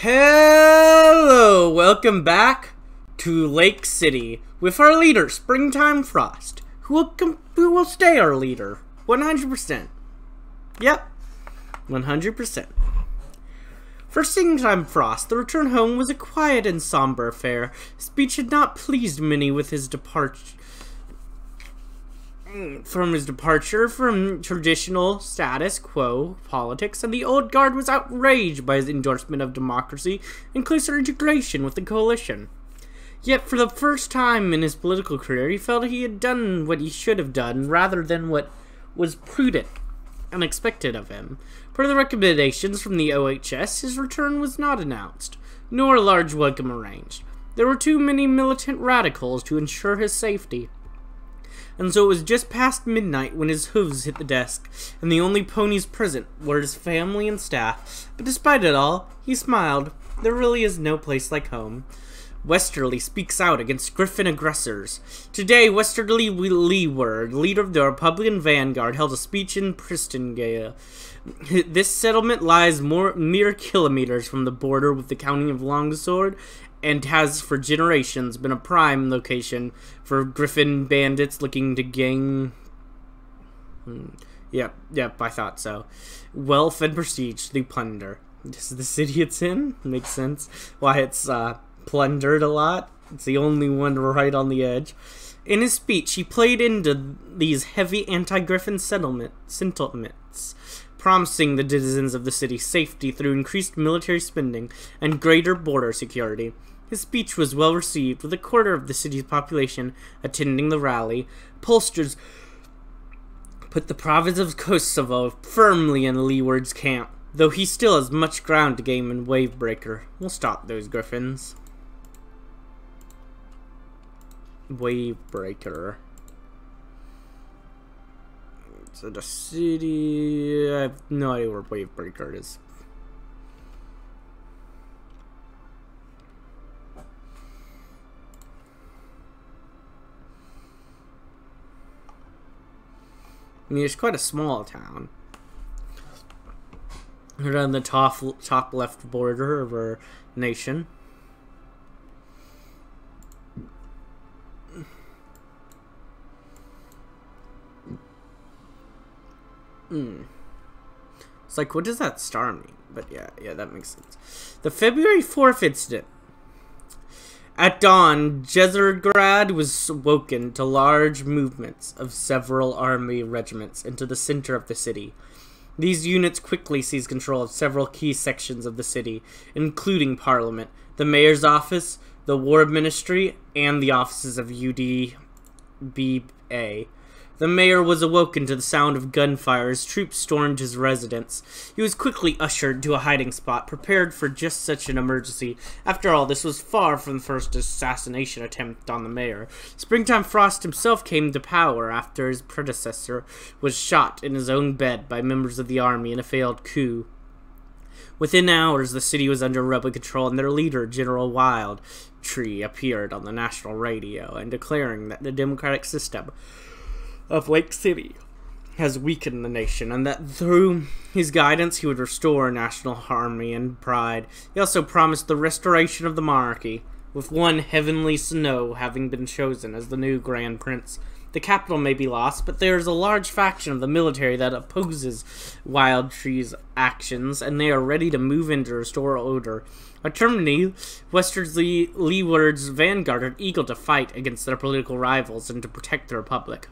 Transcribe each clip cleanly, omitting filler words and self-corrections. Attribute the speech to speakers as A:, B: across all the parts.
A: Hello, welcome back to Lake City with our leader, Springtime Frost, who will stay our leader, 100%. Yep, 100%. For Springtime Frost, the return home was a quiet and somber affair. His speech had not pleased many with his departure from traditional status quo politics, and the old guard was outraged by his endorsement of democracy and closer integration with the coalition. Yet, for the first time in his political career, he felt he had done what he should have done, rather than what was prudent and expected of him. Per the recommendations from the OHS, his return was not announced, nor a large welcome arranged. There were too many militant radicals to ensure his safety. And so it was just past midnight when his hooves hit the desk, and the only ponies present were his family and staff. But despite it all, he smiled. There really is no place like home. Westerly speaks out against Griffin aggressors. Today, Westerly Leeward, leader of the Republican vanguard, held a speech in Pristongale. This settlement lies mere kilometers from the border with the county of Longsword, and has for generations been a prime location for Griffin bandits looking to gain... Yep, I thought so. Wealth and prestige through plunder. This is the city it's in? Makes sense. Why it's plundered a lot. It's the only one right on the edge. In his speech, he played into these heavy anti-Griffin sentiments, promising the citizens of the city safety through increased military spending and greater border security. His speech was well received, with a quarter of the city's population attending the rally. Pollsters put the province of Kosovo firmly in Leeward's camp, though he still has much ground to gain in Wavebreaker. We'll stop those griffins. Wavebreaker. So the city... I have no idea where Wavebreaker is. I mean, it's quite a small town. We're on the top left border of our nation. It's like, what does that star mean? But yeah, that makes sense. The February 4th incident. At dawn, Zebrica was woken to large movements of several army regiments into the center of the city. These units quickly seized control of several key sections of the city, including Parliament, the Mayor's office, the War Ministry, and the offices of UDBA. The mayor was awoken to the sound of gunfire as troops stormed his residence. He was quickly ushered to a hiding spot, prepared for just such an emergency. After all, this was far from the first assassination attempt on the mayor. Springtime Frost himself came to power after his predecessor was shot in his own bed by members of the army in a failed coup. Within hours, the city was under rebel control, and their leader, General Wildtree, appeared on the national radio and declaring that the democratic system of Lake City has weakened the nation, and that through his guidance he would restore national harmony and pride. He also promised the restoration of the monarchy, with one Heavenly Snow having been chosen as the new Grand Prince. The capital may be lost, but there is a large faction of the military that opposes Wildtree's actions, and they are ready to move in to restore order. Alternatively, Westerly Leeward's vanguard are eager to fight against their political rivals and to protect the Republic.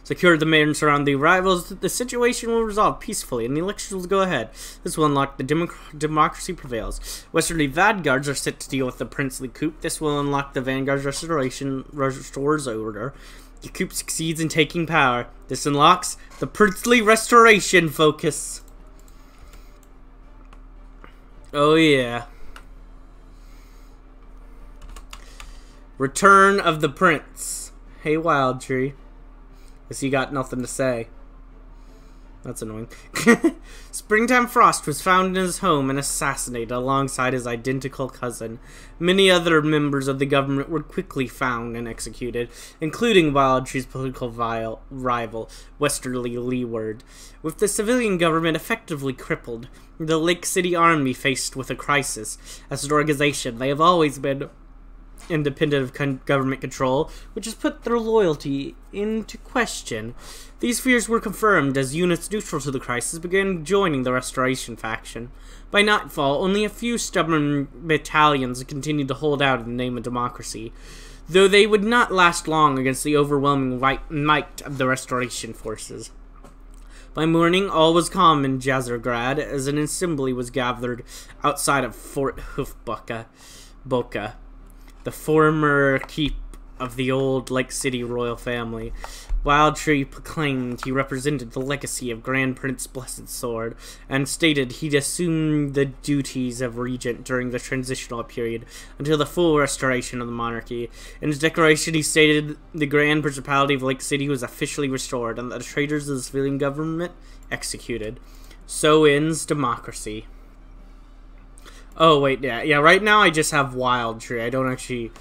A: Secure the mayor and surround the rivals, the situation will resolve peacefully, and the elections will go ahead. This will unlock the democracy prevails. Westerly vanguards are set to deal with the princely coup. This will unlock the vanguard's restores order. The coup succeeds in taking power. This unlocks the princely restoration focus. Oh yeah. Return of the prince. Hey, Wildtree. Guess you got nothing to say. That's annoying. Springtime Frost was found in his home and assassinated alongside his identical cousin. Many other members of the government were quickly found and executed, including Wild Tree's political rival, Westerly Leeward. With the civilian government effectively crippled, the Lake City Army faced with a crisis. As an organization, they have always been independent of government control, which has put their loyalty into question. These fears were confirmed as units neutral to the crisis began joining the Restoration faction. By nightfall, only a few stubborn battalions continued to hold out in the name of democracy, though they would not last long against the overwhelming might of the Restoration forces. By morning, all was calm in Jazergrad as an assembly was gathered outside of Fort Boca, the former keep of the old Lake City royal family. Wild Tree proclaimed he represented the legacy of Grand Prince Blessed Sword, and stated he'd assume the duties of regent during the transitional period until the full restoration of the monarchy. In his declaration, he stated the Grand Principality of Lake City was officially restored, and that the traitors of the civilian government executed. So ends democracy. Oh, wait, yeah, right now I just have Wild Tree. I don't actually...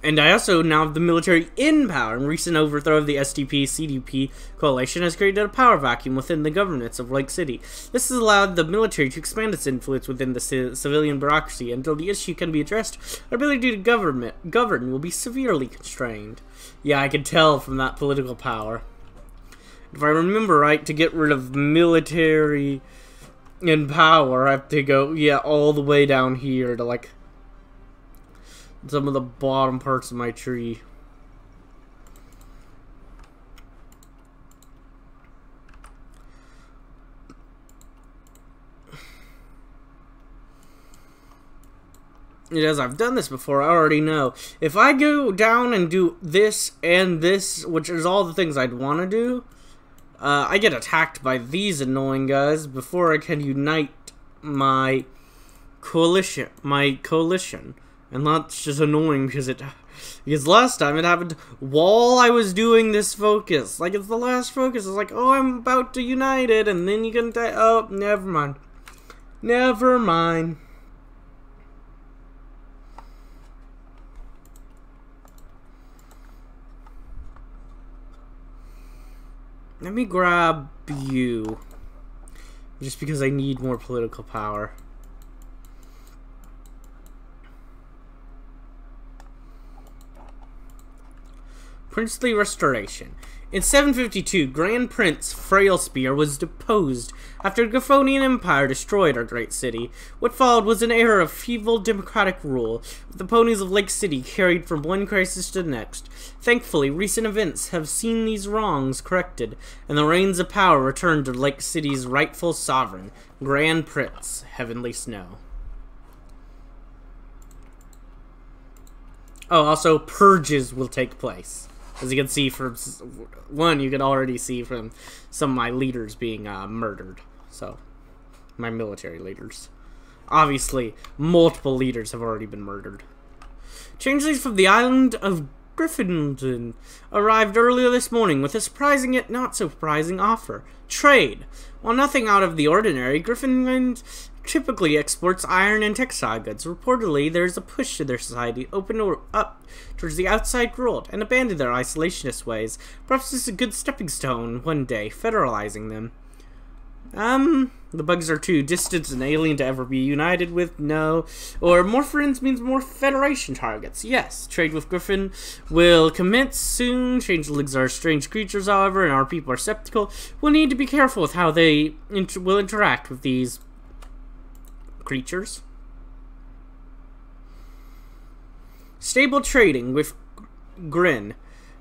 A: And I also now have the military in power. And recent overthrow of the SDP-CDP coalition has created a power vacuum within the governance of Lake City. This has allowed the military to expand its influence within the civilian bureaucracy. Until the issue can be addressed, our ability to govern will be severely constrained. Yeah, I can tell from that political power. If I remember right, to get rid of military in power, I have to go, yeah, all the way down here to, like, some of the bottom parts of my tree. As I've done this before, I already know. If I go down and do this and this, which is all the things I'd want to do, I get attacked by these annoying guys before I can unite my coalition. And that's just annoying because last time it happened while I was doing this focus. Like, it's the last focus. It's like, oh, I'm about to unite it, and then you can die. Oh, never mind. Never mind. Let me grab you. Just because I need more political power. Princely Restoration. In 752, Grand Prince Frailspear was deposed after the Griffonian Empire destroyed our great city. What followed was an era of feeble democratic rule, with the ponies of Lake City carried from one crisis to the next. Thankfully, recent events have seen these wrongs corrected, and the reins of power returned to Lake City's rightful sovereign, Grand Prince Heavenly Snow. Oh, also, purges will take place. As you can see from one, you can already see from some of my leaders being murdered. So, my military leaders. Obviously, multiple leaders have already been murdered. Changelings from the island of Gryffindor arrived earlier this morning with a surprising yet not so surprising offer. Trade. While nothing out of the ordinary, Gryffindor typically exports iron and textile goods. Reportedly, there is a push to their society open up towards the outside world and abandon their isolationist ways. Perhaps this is a good stepping stone one day, federalizing them. The bugs are too distant and alien to ever be united with? No. Or more friends means more Federation targets? Yes. Trade with Griffin will commence soon. Changelings are strange creatures, however, and our people are skeptical. We'll need to be careful with how they will interact with these creatures. Stable trading with Grin.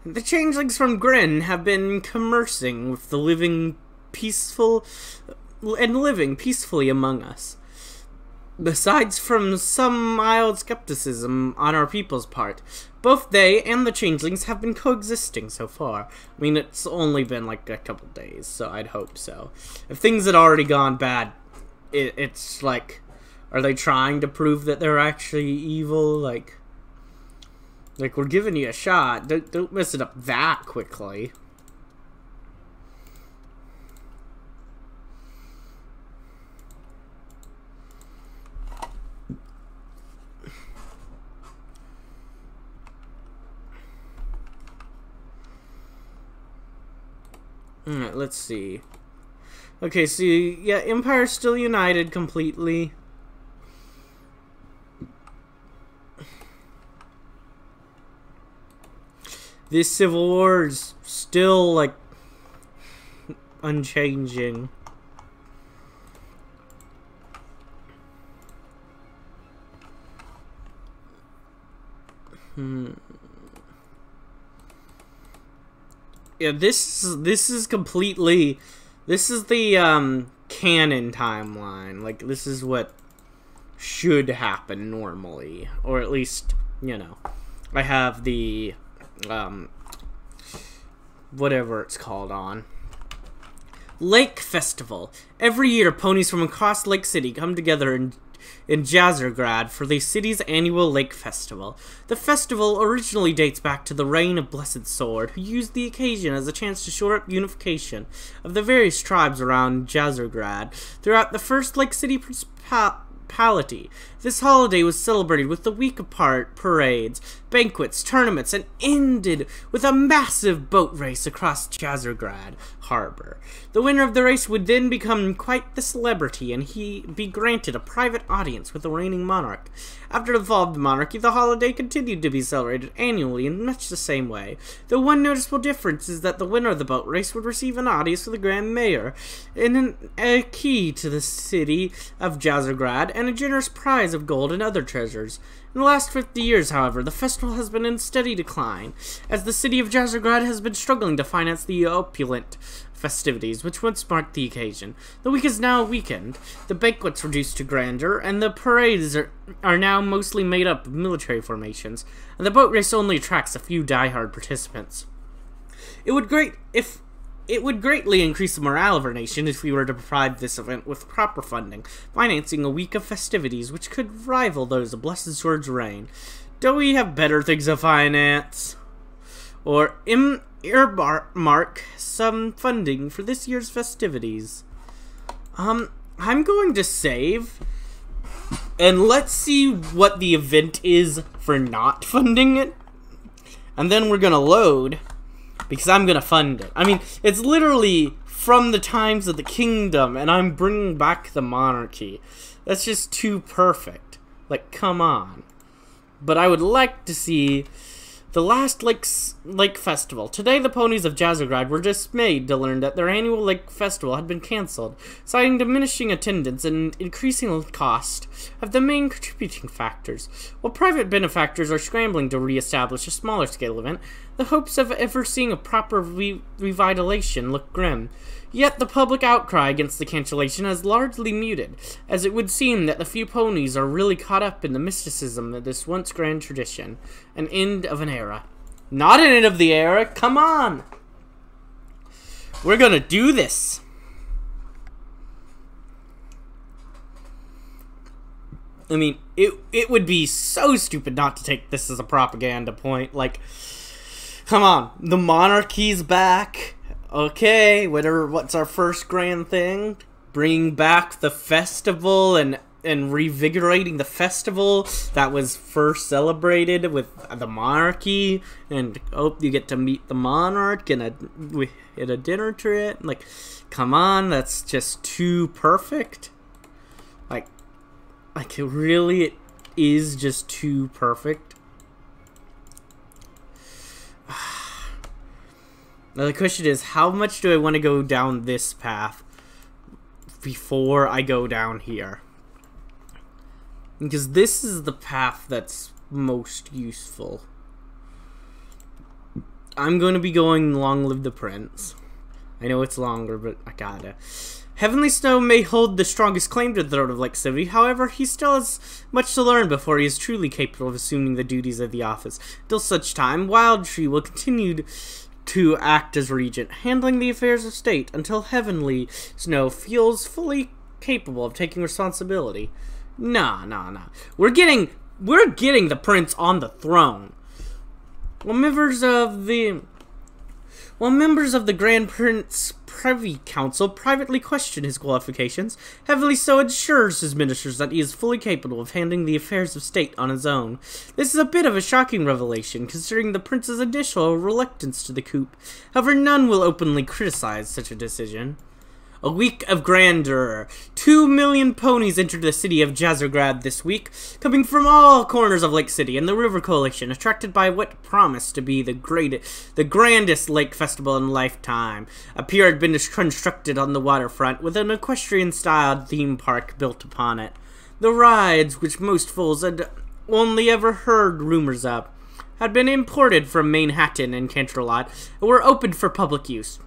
A: The changelings from Grin have been conversing with the living peacefully among us. Besides from some mild skepticism on our people's part, both they and the changelings have been coexisting so far. I mean, it's only been like a couple days, so I'd hope so. If things had already gone bad, it's like, are they trying to prove that they're actually evil? Like we're giving you a shot. Don't mess it up that quickly. Alright, let's see. Okay, so yeah, Empire's still united completely. This civil war is still, like, unchanging. Yeah, this is completely... This is the, canon timeline. Like, this is what should happen normally. Or at least, you know. I have the, whatever it's called on. Lake Festival. Every year, ponies from across Lake City come together in Jazergrad for the city's annual Lake Festival. The festival originally dates back to the reign of Blessed Sword, who used the occasion as a chance to shore up unification of the various tribes around Jazergrad throughout the first Lake City Principality. This holiday was celebrated with a week apart parades, banquets, tournaments, and ended with a massive boat race across Jazergrad Harbor. The winner of the race would then become quite the celebrity, and he be granted a private audience with the reigning monarch. After the fall of the monarchy, the holiday continued to be celebrated annually in much the same way. The one noticeable difference is that the winner of the boat race would receive an audience with the Grand Mayor, and a key to the city of Jazergrad, and a generous prize of gold and other treasures. In the last 50 years, however, the festival has been in steady decline, as the city of Jazergrad has been struggling to finance the opulent festivities which once marked the occasion. The week is now weakened, the banquets reduced to grandeur, and the parades are now mostly made up of military formations, and the boat race only attracts a few die-hard participants. It would greatly increase the morale of our nation if we were to provide this event with proper funding, financing a week of festivities which could rival those of Blessed Sword's reign. Don't we have better things to finance? Or earmark some funding for this year's festivities. I'm going to save, and let's see what the event is for not funding it, and then we're gonna load, because I'm gonna fund it. I mean, it's literally from the times of the kingdom, and I'm bringing back the monarchy. That's just too perfect. Like, come on. But I would like to see the last Lake Festival. Today, the ponies of Jazergrad were dismayed to learn that their annual Lake Festival had been cancelled, citing diminishing attendance and increasing cost of the main contributing factors. While private benefactors are scrambling to re-establish a smaller scale event, the hopes of ever seeing a proper revitalization look grim. Yet the public outcry against the cancellation has largely muted, as it would seem that the few ponies are really caught up in the mysticism of this once grand tradition. An end of an era. Not an end of the era, come on! We're gonna do this! I mean, it would be so stupid not to take this as a propaganda point. Like, come on, the monarchy's back. Okay, what's our first grand thing? Bringing back the festival and revigorating the festival that was first celebrated with the monarchy, and you get to meet the monarch in a dinner trip. Like, come on, that's just too perfect. Like it really is just too perfect. Now the question is, how much do I want to go down this path before I go down here? Because this is the path that's most useful. I'm going to be going Long Live the Prince. I know it's longer, but I gotta. Heavenly Snow may hold the strongest claim to the throne of Lake City, however, he still has much to learn before he is truly capable of assuming the duties of the office. Till such time, Wild Tree will continue to act as regent, handling the affairs of state until Heavenly Snow feels fully capable of taking responsibility. Nah. We're getting the prince on the throne. While members While members of the Grand Prince Privy Council privately question his qualifications, heavily so assures his ministers that he is fully capable of handling the affairs of state on his own. This is a bit of a shocking revelation, considering the prince's initial reluctance to the coup. However, none will openly criticize such a decision. A week of grandeur. 2 million ponies entered the city of Jazergrad this week, coming from all corners of Lake City and the River Coalition, attracted by what promised to be the grandest lake festival in a lifetime. A pier had been constructed on the waterfront, with an equestrian-styled theme park built upon it. The rides, which most fools had only ever heard rumors of, had been imported from Manhattan and Canterlot, and were opened for public use.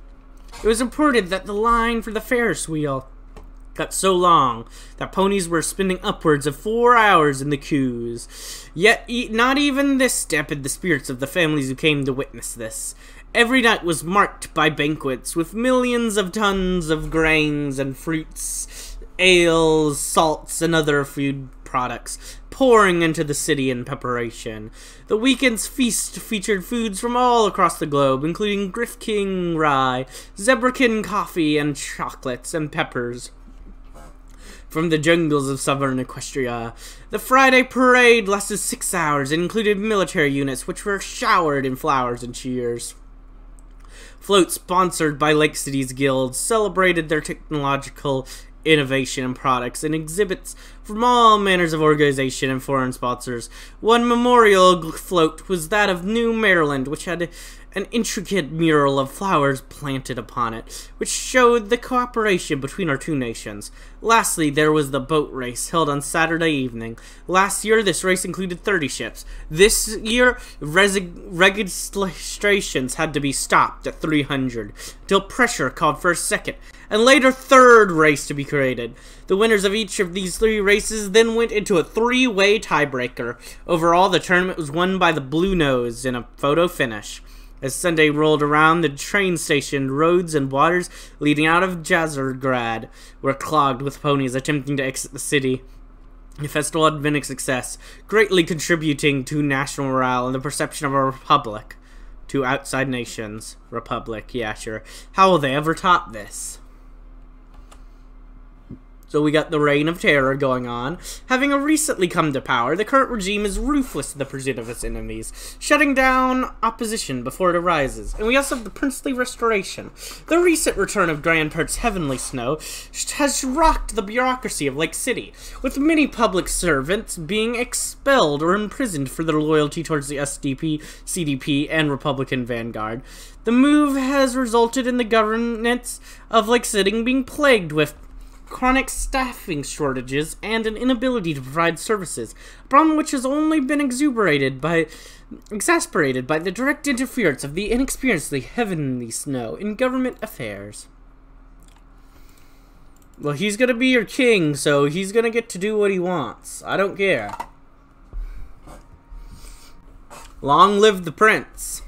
A: It was reported that the line for the Ferris wheel got so long that ponies were spending upwards of 4 hours in the queues. Yet not even this dampened the spirits of the families who came to witness this. Every night was marked by banquets with millions of tons of grains and fruits, ales, salts, and other food products pouring into the city in preparation. The weekend's feast featured foods from all across the globe, including Griff King rye, Zebrica coffee, and chocolates and peppers from the jungles of southern Equestria. The Friday parade lasted 6 hours and included military units, which were showered in flowers and cheers. Floats sponsored by Lake City's guilds celebrated their technological innovation and products, and exhibits from all manners of organization and foreign sponsors. One memorial float was that of New Maryland, which had an intricate mural of flowers planted upon it, which showed the cooperation between our two nations. Lastly, there was the boat race held on Saturday evening. Last year, this race included 30 ships. This year, registrations had to be stopped at 300, until pressure called for a second and later third race to be created. The winners of each of these 3 races then went into a 3-way tiebreaker. Overall, the tournament was won by the Blue Nose in a photo finish. As Sunday rolled around, the train station, roads, and waters leading out of Jazergrad were clogged with ponies attempting to exit the city. The festival had been a success, greatly contributing to national morale and the perception of a republic to outside nations. Republic, yeah, sure. How will they ever top this? So we got the Reign of Terror going on. Having recently come to power, the current regime is ruthless in the pursuit of its enemies, shutting down opposition before it arises. And we also have the Princely Restoration. The recent return of Grand Prince Heavenly Snow has rocked the bureaucracy of Lake City, with many public servants being expelled or imprisoned for their loyalty towards the SDP, CDP, and Republican Vanguard. The move has resulted in the governance of Lake City being plagued with chronic staffing shortages and an inability to provide services, a problem which has only been exasperated by the direct interference of the inexperienced Heavenly Snow in government affairs. Well, he's gonna be your king, so he's gonna get to do what he wants. I don't care. Long live the prince.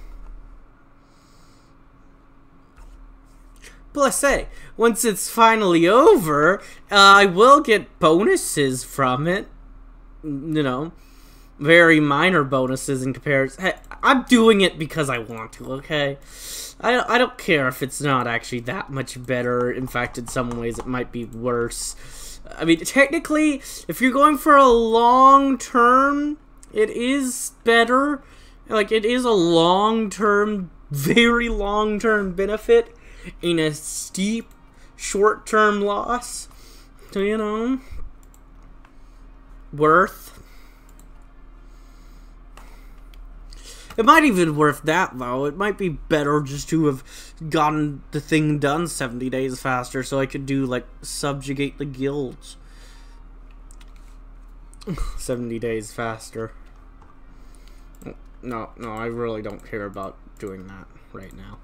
A: Plus, hey, once it's finally over, I will get bonuses from it. You know, very minor bonuses in comparison. Hey, I'm doing it because I want to, okay? I don't care if it's not actually that much better. In fact, in some ways, it might be worse. I mean, technically, if you're going for a long term, it is better. Like, it is a long-term, very long-term benefit in a steep short-term loss. So, you know, worth. It might even be worth that, though. It might be better just to have gotten the thing done 70 days faster so I could do, like, subjugate the guilds 70 days faster. No, I really don't care about doing that right now.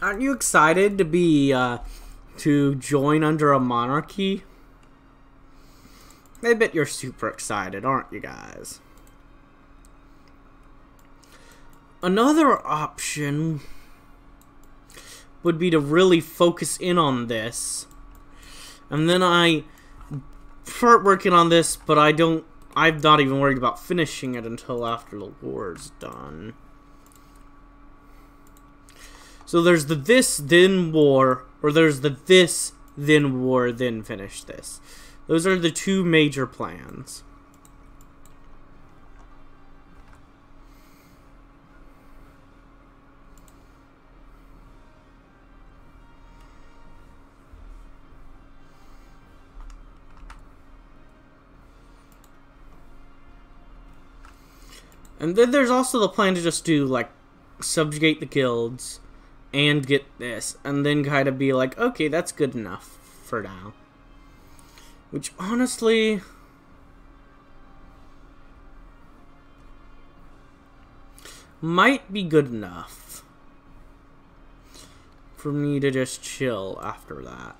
A: Aren't you excited to be, to join under a monarchy? I bet you're super excited, aren't you guys? Another option would be to really focus in on this. And then I start working on this, but I'm not even worried about finishing it until after the war's done. So there's the this, then war, or there's the this, then war, then finish this. Those are the two major plans. And then there's also the plan to just do, like, subjugate the guilds and get this, and then kind of be like, okay, that's good enough for now. Which, honestly, might be good enough for me to just chill after that.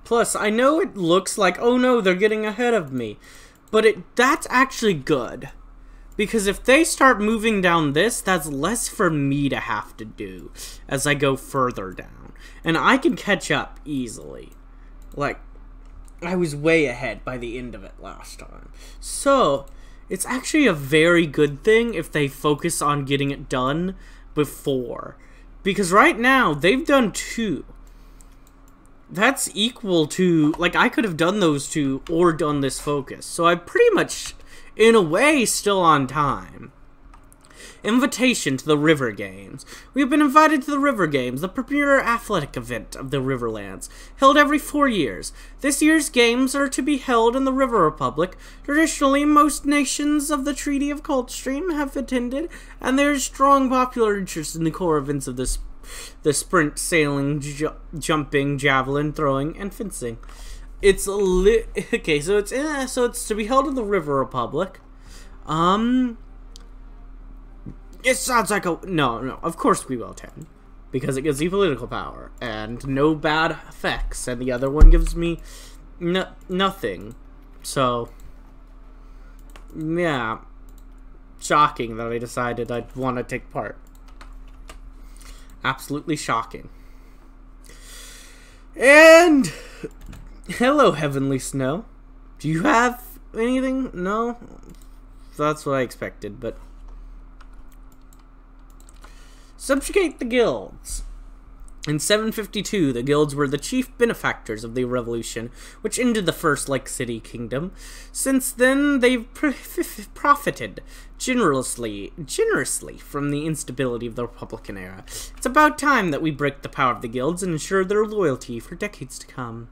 A: Plus, I know it looks like, oh no, they're getting ahead of me. But that's actually good. Because if they start moving down this, that's less for me to have to do as I go further down. And I can catch up easily. Like, I was way ahead by the end of it last time. So, it's actually a very good thing if they focus on getting it done before. Because right now, they've done 2. That's equal to, like, I could have done those 2 or done this focus. So I'm pretty much, in a way, still on time. Invitation to the River Games. We have been invited to the River Games, the premier athletic event of the Riverlands, held every 4 years. This year's games are to be held in the River Republic. Traditionally, most nations of the Treaty of Coldstream have attended, and there is strong popular interest in the core events of this. The sprint, sailing, jumping, javelin, throwing, and fencing. It's okay. So it's to be held in the River Republic. It sounds like a no. Of course we will attend because it gives me political power and no bad effects, and the other one gives me nothing. So yeah, shocking that I decided I'd want to take part. Absolutely shocking. And hello, Heavenly Snow. Do you have anything? No? That's what I expected, but subjugate the guilds. In 752, the guilds were the chief benefactors of the revolution, which ended the First Lake City Kingdom. Since then, they've profited generously from the instability of the Republican era. It's about time that we break the power of the guilds and ensure their loyalty for decades to come.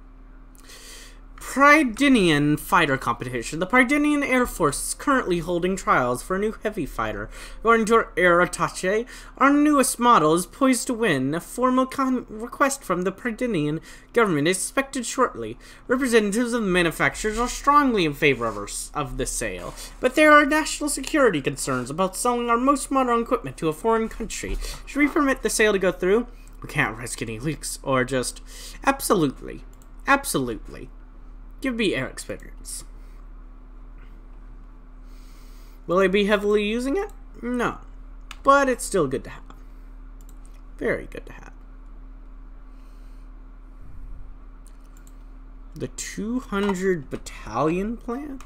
A: Prydenian fighter competition. The Prydenian Air Force is currently holding trials for a new heavy fighter. According to our air attaché, our newest model is poised to win. A formal request from the Prydenian government is expected shortly. Representatives of the manufacturers are strongly in favor of the sale, but there are national security concerns about selling our most modern equipment to a foreign country. Should we permit the sale to go through? We can't risk any leaks, or just absolutely. Give me air experience. Will I be heavily using it? No. But it's still good to have. Very good to have. The 200 battalion plan?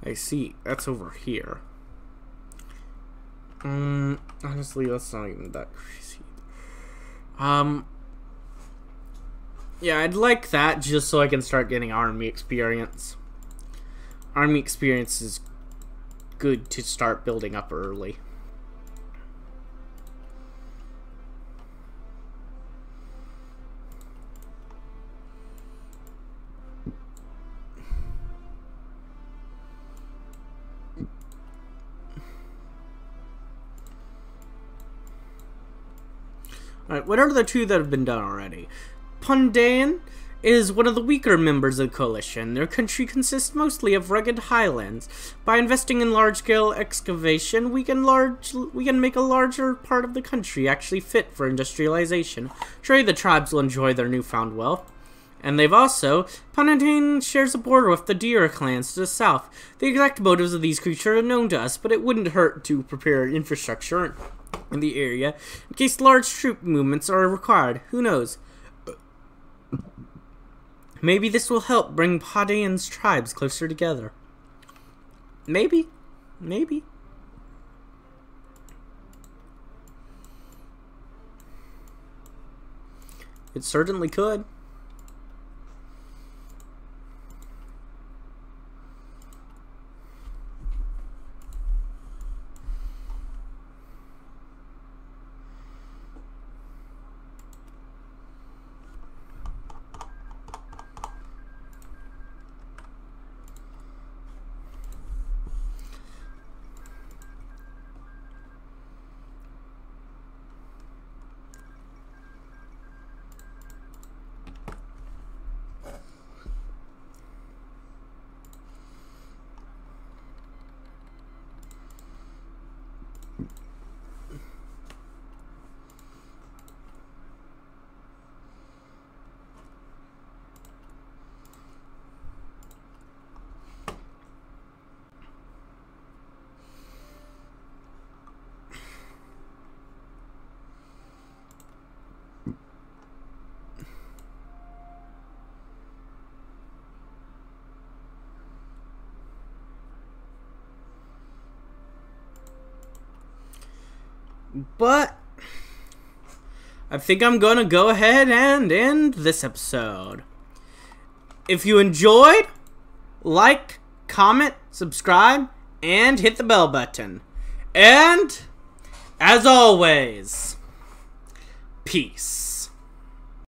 A: I see. That's over here. Honestly, that's not even that crazy. Yeah, I'd like that just so I can start getting army experience. Army experience is good to start building up early. Alright, what are the two that have been done already? Pundain is one of the weaker members of the coalition. Their country consists mostly of rugged highlands. By investing in large-scale excavation, we can make a larger part of the country actually fit for industrialization. Surely the tribes will enjoy their newfound wealth. And they've also... Pundain shares a border with the Deer clans to the south. The exact motives of these creatures are known to us, but it wouldn't hurt to prepare infrastructure in the area in case large troop movements are required. Who knows? Maybe this will help bring Pundain's tribes closer together. Maybe. Maybe. It certainly could. But I think I'm gonna go ahead and end this episode. If you enjoyed, like, comment, subscribe, and hit the bell button. And as always, peace.